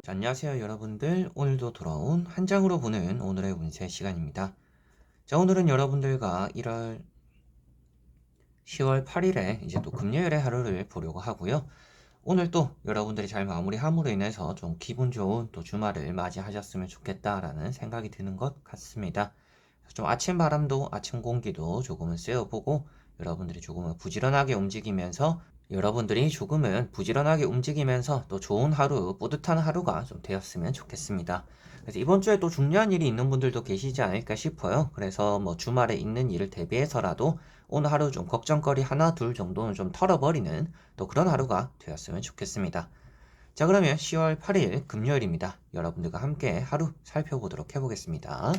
자, 안녕하세요 여러분들. 오늘도 돌아온 한 장으로 보는 오늘의 운세 시간입니다. 자, 오늘은 여러분들과 10월 8일에 이제 또 금요일의 하루를 보려고 하고요. 오늘 또 여러분들이 잘 마무리함으로 인해서 좀 기분 좋은 또 주말을 맞이하셨으면 좋겠다라는 생각이 드는 것 같습니다. 좀 아침 바람도 아침 공기도 조금은 쐬어보고 여러분들이 조금은 부지런하게 움직이면서 또 좋은 하루, 뿌듯한 하루가 좀 되었으면 좋겠습니다. 그래서 이번 주에 또 중요한 일이 있는 분들도 계시지 않을까 싶어요. 그래서 뭐 주말에 있는 일을 대비해서라도 오늘 하루 좀 걱정거리 하나 둘 정도는 좀 털어버리는 또 그런 하루가 되었으면 좋겠습니다. 자, 그러면 10월 8일 금요일입니다. 여러분들과 함께 하루 살펴보도록 해보겠습니다.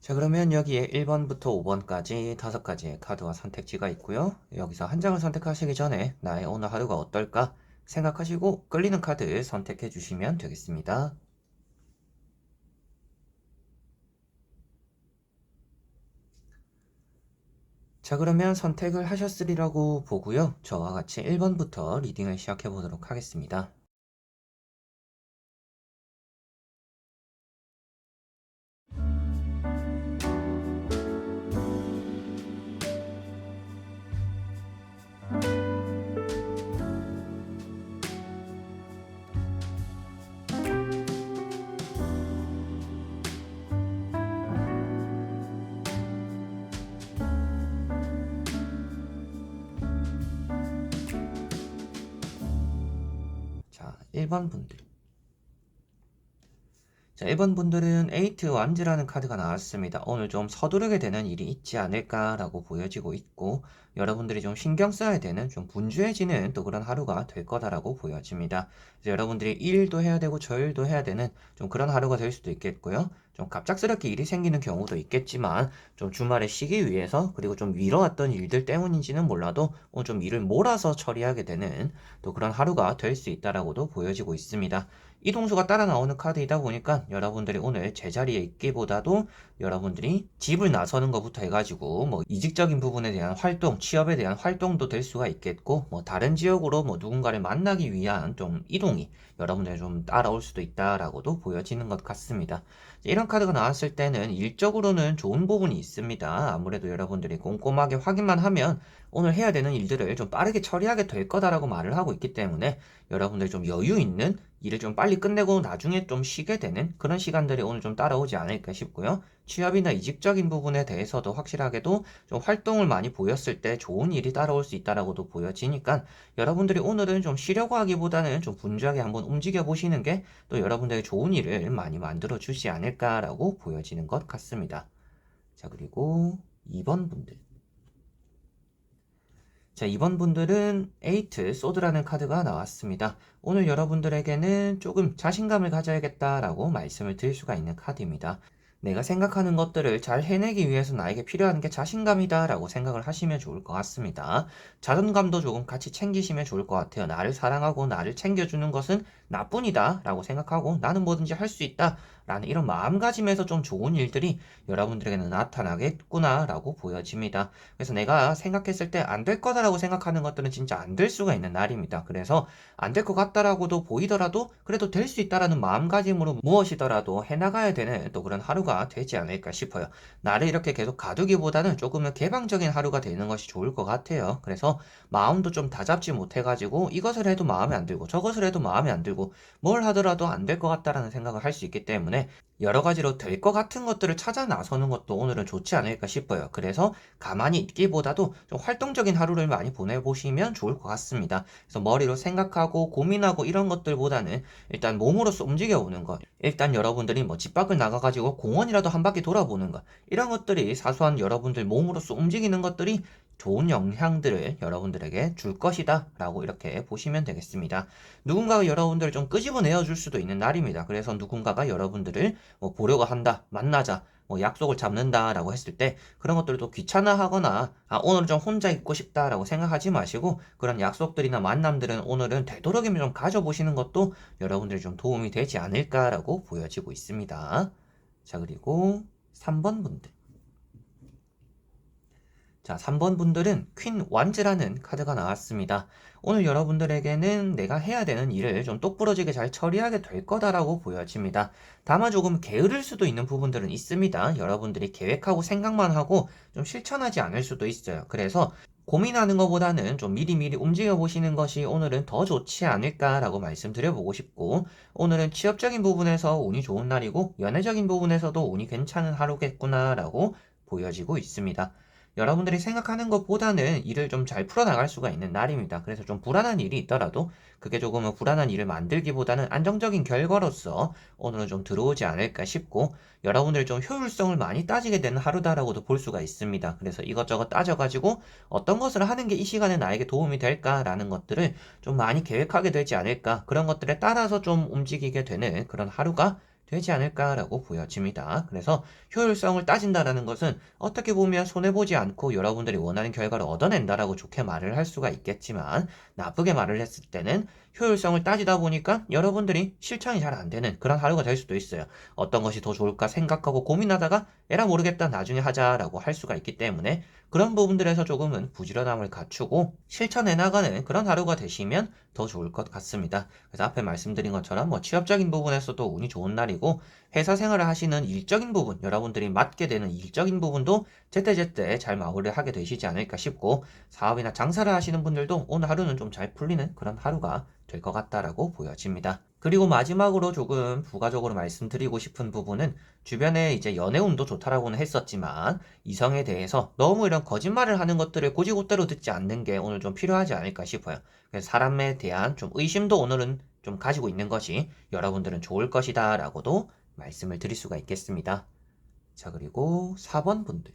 자, 그러면 여기에 1번부터 5번까지 5가지의 카드와 선택지가 있고요. 여기서 한 장을 선택하시기 전에 나의 오늘 하루가 어떨까 생각하시고 끌리는 카드 선택해 주시면 되겠습니다. 자, 그러면 선택을 하셨으리라고 보고요. 저와 같이 1번부터 리딩을 시작해 보도록 하겠습니다. 자, 1번 분들. 자, 1번 분들은 에이트 완즈라는 카드가 나왔습니다. 오늘 좀 서두르게 되는 일이 있지 않을까라고 보여지고 있고, 여러분들이 좀 신경 써야 되는 좀 분주해지는 또 그런 하루가 될 거다라고 보여집니다. 그래서 여러분들이 이 일도 해야 되고 저 일도 해야 되는 좀 그런 하루가 될 수도 있겠고요. 좀 갑작스럽게 일이 생기는 경우도 있겠지만, 좀 주말에 쉬기 위해서 그리고 좀 미뤄왔던 일들 때문인지는 몰라도 오늘 좀 일을 몰아서 처리하게 되는 또 그런 하루가 될 수 있다라고도 보여지고 있습니다. 이동수가 따라 나오는 카드이다 보니까 여러분들이 오늘 제자리에 있기보다도 여러분들이 집을 나서는 것부터 해가지고 뭐 이직적인 부분에 대한 활동, 취업에 대한 활동도 될 수가 있겠고 뭐 다른 지역으로 뭐 누군가를 만나기 위한 좀 이동이 여러분들이 좀 따라올 수도 있다라고도 보여지는 것 같습니다. 이런 카드가 나왔을 때는 일적으로는 좋은 부분이 있습니다. 아무래도 여러분들이 꼼꼼하게 확인만 하면 오늘 해야 되는 일들을 좀 빠르게 처리하게 될 거다라고 말을 하고 있기 때문에 여러분들이 좀 여유 있는 일을 좀 빨리 끝내고 나중에 좀 쉬게 되는 그런 시간들이 오늘 좀 따라오지 않을까 싶고요. 취업이나 이직적인 부분에 대해서도 확실하게도 좀 활동을 많이 보였을 때 좋은 일이 따라올 수 있다라고도 보여지니까 여러분들이 오늘은 좀 쉬려고 하기보다는 좀 분주하게 한번 움직여 보시는 게 또 여러분들의 좋은 일을 많이 만들어 주지 않을까라고 보여지는 것 같습니다. 자, 그리고 2번 분들. 자, 이번 분들은 에이트 소드라는 카드가 나왔습니다. 오늘 여러분들에게는 조금 자신감을 가져야겠다라고 말씀을 드릴 수가 있는 카드입니다. 내가 생각하는 것들을 잘 해내기 위해서 나에게 필요한 게 자신감이다 라고 생각을 하시면 좋을 것 같습니다. 자존감도 조금 같이 챙기시면 좋을 것 같아요. 나를 사랑하고 나를 챙겨주는 것은 나뿐이다 라고 생각하고 나는 뭐든지 할 수 있다 라는 이런 마음가짐에서 좀 좋은 일들이 여러분들에게는 나타나겠구나 라고 보여집니다. 그래서 내가 생각했을 때 안 될 거다라고 생각하는 것들은 진짜 안 될 수가 있는 날입니다. 그래서 안 될 것 같다라고도 보이더라도 그래도 될 수 있다라는 마음가짐으로 무엇이더라도 해나가야 되는 또 그런 하루가 되지 않을까 싶어요. 나를 이렇게 계속 가두기보다는 조금은 개방적인 하루가 되는 것이 좋을 것 같아요. 그래서 마음도 좀 다잡지 못해가지고 이것을 해도 마음에 안 들고 저것을 해도 마음에 안 들고 가지고 뭘 하더라도 안 될 것 같다라는 생각을 할 수 있기 때문에 여러 가지로 될 것 같은 것들을 찾아 나서는 것도 오늘은 좋지 않을까 싶어요. 그래서 가만히 있기보다도 좀 활동적인 하루를 많이 보내보시면 좋을 것 같습니다. 그래서 머리로 생각하고 고민하고 이런 것들보다는 일단 몸으로써 움직여보는 것. 일단 여러분들이 뭐 집 밖을 나가가지고 공원이라도 한 바퀴 돌아보는 것. 이런 것들이 사소한 여러분들 몸으로써 움직이는 것들이 좋은 영향들을 여러분들에게 줄 것이다 라고 이렇게 보시면 되겠습니다. 누군가가 여러분들을 좀 끄집어내어 줄 수도 있는 날입니다. 그래서 누군가가 여러분들을 뭐 보려고 한다, 만나자, 뭐 약속을 잡는다 라고 했을 때 그런 것들도 귀찮아하거나 오늘은 좀 혼자 있고 싶다 라고 생각하지 마시고 그런 약속들이나 만남들은 오늘은 되도록이면 좀 가져보시는 것도 여러분들이 좀 도움이 되지 않을까라고 보여지고 있습니다. 자, 그리고 3번 분들. 자, 3번 분들은 퀸 완즈라는 카드가 나왔습니다. 오늘 여러분들에게는 내가 해야 되는 일을 좀 똑부러지게 잘 처리하게 될 거다라고 보여집니다. 다만 조금 게으를 수도 있는 부분들은 있습니다. 여러분들이 계획하고 생각만 하고 좀 실천하지 않을 수도 있어요. 그래서 고민하는 것보다는 좀 미리미리 움직여 보시는 것이 오늘은 더 좋지 않을까라고 말씀드려보고 싶고, 오늘은 취업적인 부분에서 운이 좋은 날이고 연애적인 부분에서도 운이 괜찮은 하루겠구나라고 보여지고 있습니다. 여러분들이 생각하는 것보다는 일을 좀 잘 풀어나갈 수가 있는 날입니다. 그래서 좀 불안한 일이 있더라도 그게 조금은 불안한 일을 만들기보다는 안정적인 결과로서 오늘은 좀 들어오지 않을까 싶고, 여러분들이 좀 효율성을 많이 따지게 되는 하루다라고도 볼 수가 있습니다. 그래서 이것저것 따져가지고 어떤 것을 하는 게 이 시간에 나에게 도움이 될까라는 것들을 좀 많이 계획하게 되지 않을까, 그런 것들에 따라서 좀 움직이게 되는 그런 하루가 되지 않을까라고 보여집니다. 그래서 효율성을 따진다라는 것은 어떻게 보면 손해보지 않고 여러분들이 원하는 결과를 얻어낸다라고 좋게 말을 할 수가 있겠지만, 나쁘게 말을 했을 때는 효율성을 따지다 보니까 여러분들이 실천이 잘 안 되는 그런 하루가 될 수도 있어요. 어떤 것이 더 좋을까 생각하고 고민하다가 에라 모르겠다 나중에 하자라고 할 수가 있기 때문에 그런 부분들에서 조금은 부지런함을 갖추고 실천해 나가는 그런 하루가 되시면 더 좋을 것 같습니다. 그래서 앞에 말씀드린 것처럼 뭐 취업적인 부분에서도 운이 좋은 날이고, 회사 생활을 하시는 일적인 부분, 여러분들이 맡게 되는 일적인 부분도 제때제때 잘 마무리를 하게 되시지 않을까 싶고, 사업이나 장사를 하시는 분들도 오늘 하루는 좀 잘 풀리는 그런 하루가 될 것 같다라고 보여집니다. 그리고 마지막으로 조금 부가적으로 말씀드리고 싶은 부분은, 주변에 이제 연애운도 좋다라고는 했었지만 이성에 대해서 너무 이런 거짓말을 하는 것들을 곧이곧대로 듣지 않는 게 오늘 좀 필요하지 않을까 싶어요. 그래서 사람에 대한 좀 의심도 오늘은 좀 가지고 있는 것이 여러분들은 좋을 것이다 라고도 말씀을 드릴 수가 있겠습니다. 자, 그리고 4번 분들.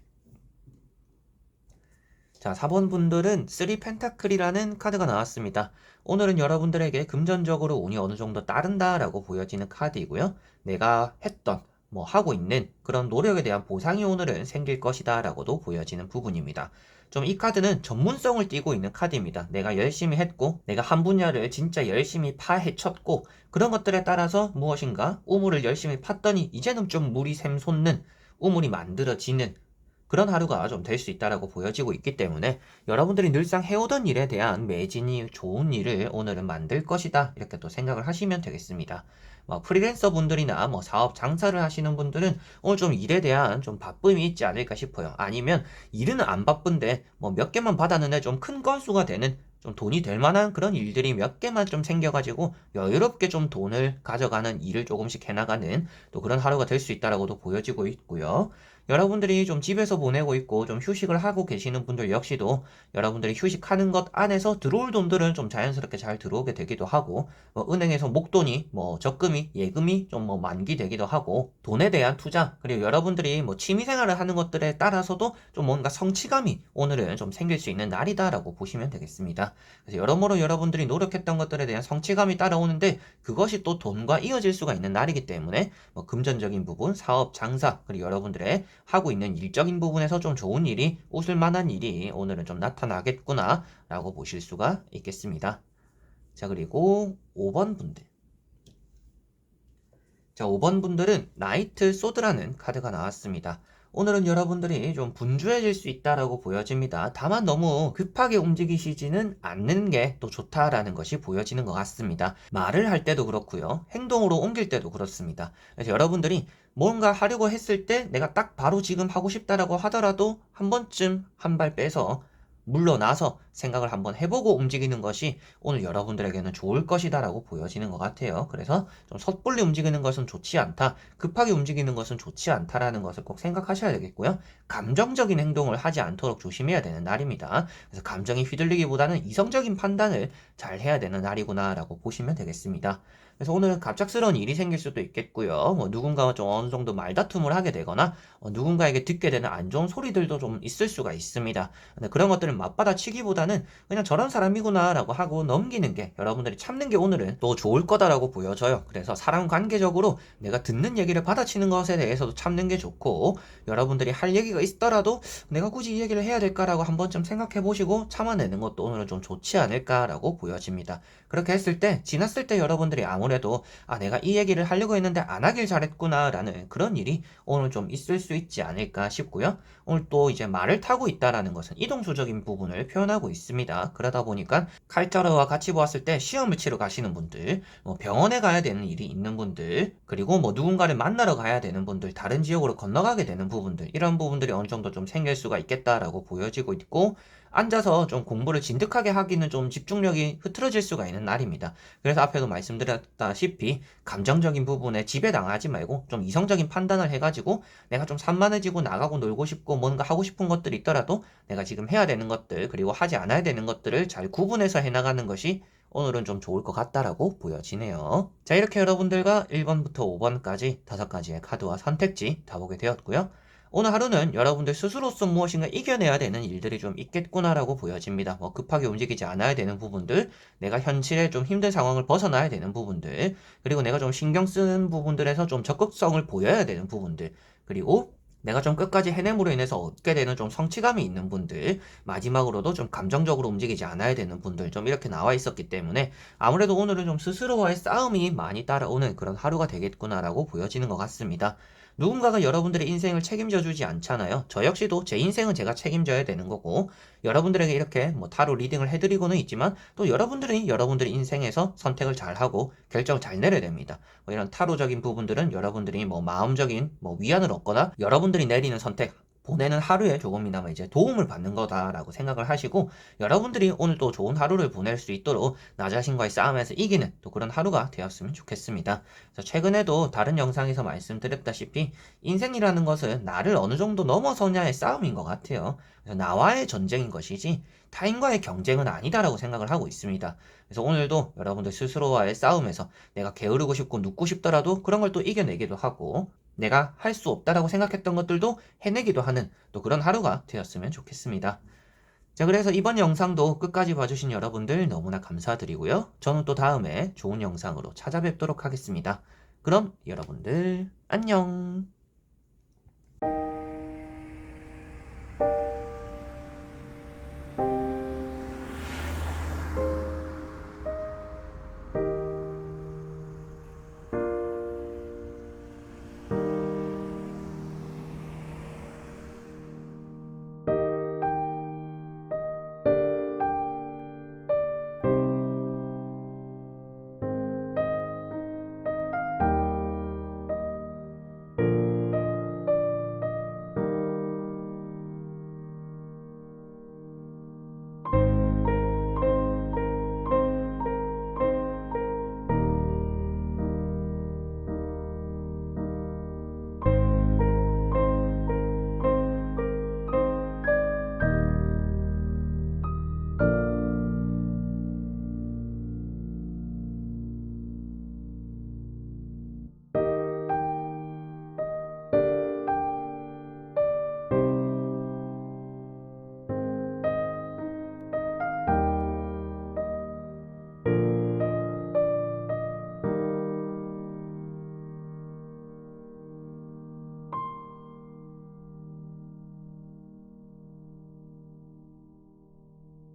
자, 4번 분들은 3 펜타클이라는 카드가 나왔습니다. 오늘은 여러분들에게 금전적으로 운이 어느 정도 따른다라고 보여지는 카드이고요. 내가 했던, 뭐 하고 있는 그런 노력에 대한 보상이 오늘은 생길 것이다 라고도 보여지는 부분입니다. 좀 이 카드는 전문성을 띠고 있는 카드입니다. 내가 열심히 했고, 내가 한 분야를 진짜 열심히 파헤쳤고, 그런 것들에 따라서 무엇인가 우물을 열심히 팠더니 이제는 좀 물이 샘솟는, 우물이 만들어지는 그런 하루가 좀 될 수 있다라고 보여지고 있기 때문에 여러분들이 늘상 해오던 일에 대한 매진이 좋은 일을 오늘은 만들 것이다, 이렇게 또 생각을 하시면 되겠습니다. 뭐 프리랜서 분들이나 뭐 사업 장사를 하시는 분들은 오늘 좀 일에 대한 좀 바쁨이 있지 않을까 싶어요. 아니면 일은 안 바쁜데 뭐 몇 개만 받았는데 좀 큰 건수가 되는, 좀 돈이 될 만한 그런 일들이 몇 개만 좀 생겨가지고 여유롭게 좀 돈을 가져가는 일을 조금씩 해나가는 또 그런 하루가 될 수 있다라고도 보여지고 있고요. 여러분들이 좀 집에서 보내고 있고 좀 휴식을 하고 계시는 분들 역시도 여러분들이 휴식하는 것 안에서 들어올 돈들은 좀 자연스럽게 잘 들어오게 되기도 하고, 뭐 은행에서 목돈이, 뭐 적금이, 예금이 좀 뭐 만기되기도 하고, 돈에 대한 투자, 그리고 여러분들이 뭐 취미생활을 하는 것들에 따라서도 좀 뭔가 성취감이 오늘은 좀 생길 수 있는 날이다라고 보시면 되겠습니다. 그래서 여러모로 여러분들이 노력했던 것들에 대한 성취감이 따라오는데, 그것이 또 돈과 이어질 수가 있는 날이기 때문에 뭐 금전적인 부분, 사업, 장사, 그리고 여러분들의 하고 있는 일적인 부분에서 좀 좋은 일이, 웃을 만한 일이 오늘은 좀 나타나겠구나 라고 보실 수가 있겠습니다. 자, 그리고 5번 분들. 자, 5번 분들은 나이트 소드라는 카드가 나왔습니다. 오늘은 여러분들이 좀 분주해질 수 있다라고 보여집니다. 다만 너무 급하게 움직이시지는 않는 게 또 좋다라는 것이 보여지는 것 같습니다. 말을 할 때도 그렇고요. 행동으로 옮길 때도 그렇습니다. 그래서 여러분들이 뭔가 하려고 했을 때 내가 딱 바로 지금 하고 싶다라고 하더라도 한 번쯤 한 발 빼서 물러나서 생각을 한번 해보고 움직이는 것이 오늘 여러분들에게는 좋을 것이다라고 보여지는 것 같아요. 그래서 좀 섣불리 움직이는 것은 좋지 않다. 급하게 움직이는 것은 좋지 않다라는 것을 꼭 생각하셔야 되겠고요. 감정적인 행동을 하지 않도록 조심해야 되는 날입니다. 그래서 감정이 휘둘리기보다는 이성적인 판단을 잘 해야 되는 날이구나라고 보시면 되겠습니다. 그래서 오늘 갑작스러운 일이 생길 수도 있겠고요. 뭐 누군가와 좀 어느 정도 말다툼을 하게 되거나 누군가에게 듣게 되는 안 좋은 소리들도 좀 있을 수가 있습니다. 근데 그런 것들을 맞받아치기보다는 그냥 저런 사람이구나라고 하고 넘기는 게, 여러분들이 참는 게 오늘은 또 좋을 거다라고 보여져요. 그래서 사람 관계적으로 내가 듣는 얘기를 받아치는 것에 대해서도 참는 게 좋고, 여러분들이 할 얘기가 있더라도 내가 굳이 이 얘기를 해야 될까라고 한 번쯤 생각해 보시고 참아내는 것도 오늘은 좀 좋지 않을까라고 보여집니다. 그렇게 했을 때, 지났을 때 여러분들이 아무래도 내가 이 얘기를 하려고 했는데 안 하길 잘했구나라는 그런 일이 오늘 좀 있을 수 있지 않을까 싶고요. 오늘 또 이제 말을 타고 있다라는 것은 이동수적인 부분을 표현하고 있습니다. 그러다 보니까 칼자루와 같이 보았을 때 시험을 치러 가시는 분들, 뭐 병원에 가야 되는 일이 있는 분들, 그리고 뭐 누군가를 만나러 가야 되는 분들, 다른 지역으로 건너가게 되는 부분들, 이런 부분들이 어느 정도 좀 생길 수가 있겠다라고 보여지고 있고, 앉아서 좀 공부를 진득하게 하기는 좀 집중력이 흐트러질 수가 있는 날입니다. 그래서 앞에도 말씀드렸다시피 감정적인 부분에 지배당하지 말고 좀 이성적인 판단을 해가지고 내가 좀 산만해지고 나가고 놀고 싶고 뭔가 하고 싶은 것들이 있더라도 내가 지금 해야 되는 것들, 그리고 하지 않아야 되는 것들을 잘 구분해서 해나가는 것이 오늘은 좀 좋을 것 같다라고 보여지네요. 자, 이렇게 여러분들과 1번부터 5번까지 5가지의 카드와 선택지 다 보게 되었고요. 오늘 하루는 여러분들 스스로서 무엇인가 이겨내야 되는 일들이 좀 있겠구나라고 보여집니다. 뭐 급하게 움직이지 않아야 되는 부분들, 내가 현실에 좀 힘든 상황을 벗어나야 되는 부분들, 그리고 내가 좀 신경 쓰는 부분들에서 좀 적극성을 보여야 되는 부분들, 그리고 내가 좀 끝까지 해냄으로 인해서 얻게 되는 좀 성취감이 있는 분들, 마지막으로도 좀 감정적으로 움직이지 않아야 되는 분들, 좀 이렇게 나와 있었기 때문에 아무래도 오늘은 좀 스스로와의 싸움이 많이 따라오는 그런 하루가 되겠구나라고 보여지는 것 같습니다. 누군가가 여러분들의 인생을 책임져 주지 않잖아요. 저 역시도 제 인생은 제가 책임져야 되는 거고, 여러분들에게 이렇게 뭐 타로 리딩을 해드리고는 있지만, 또 여러분들이 여러분들의 인생에서 선택을 잘하고 결정을 잘 내려야 됩니다. 뭐 이런 타로적인 부분들은 여러분들이 뭐 마음적인 뭐 위안을 얻거나 여러분들이 내리는 선택, 보내는 하루에 조금이나마 이제 도움을 받는 거다라고 생각을 하시고, 여러분들이 오늘 또 좋은 하루를 보낼 수 있도록 나 자신과의 싸움에서 이기는 또 그런 하루가 되었으면 좋겠습니다. 그래서 최근에도 다른 영상에서 말씀드렸다시피 인생이라는 것은 나를 어느 정도 넘어서냐의 싸움인 것 같아요. 그래서 나와의 전쟁인 것이지 타인과의 경쟁은 아니다라고 생각을 하고 있습니다. 그래서 오늘도 여러분들 스스로와의 싸움에서 내가 게으르고 싶고 눕고 싶더라도 그런 걸 또 이겨내기도 하고, 내가 할 수 없다라고 생각했던 것들도 해내기도 하는 또 그런 하루가 되었으면 좋겠습니다. 자, 그래서 이번 영상도 끝까지 봐주신 여러분들 너무나 감사드리고요. 저는 또 다음에 좋은 영상으로 찾아뵙도록 하겠습니다. 그럼 여러분들 안녕.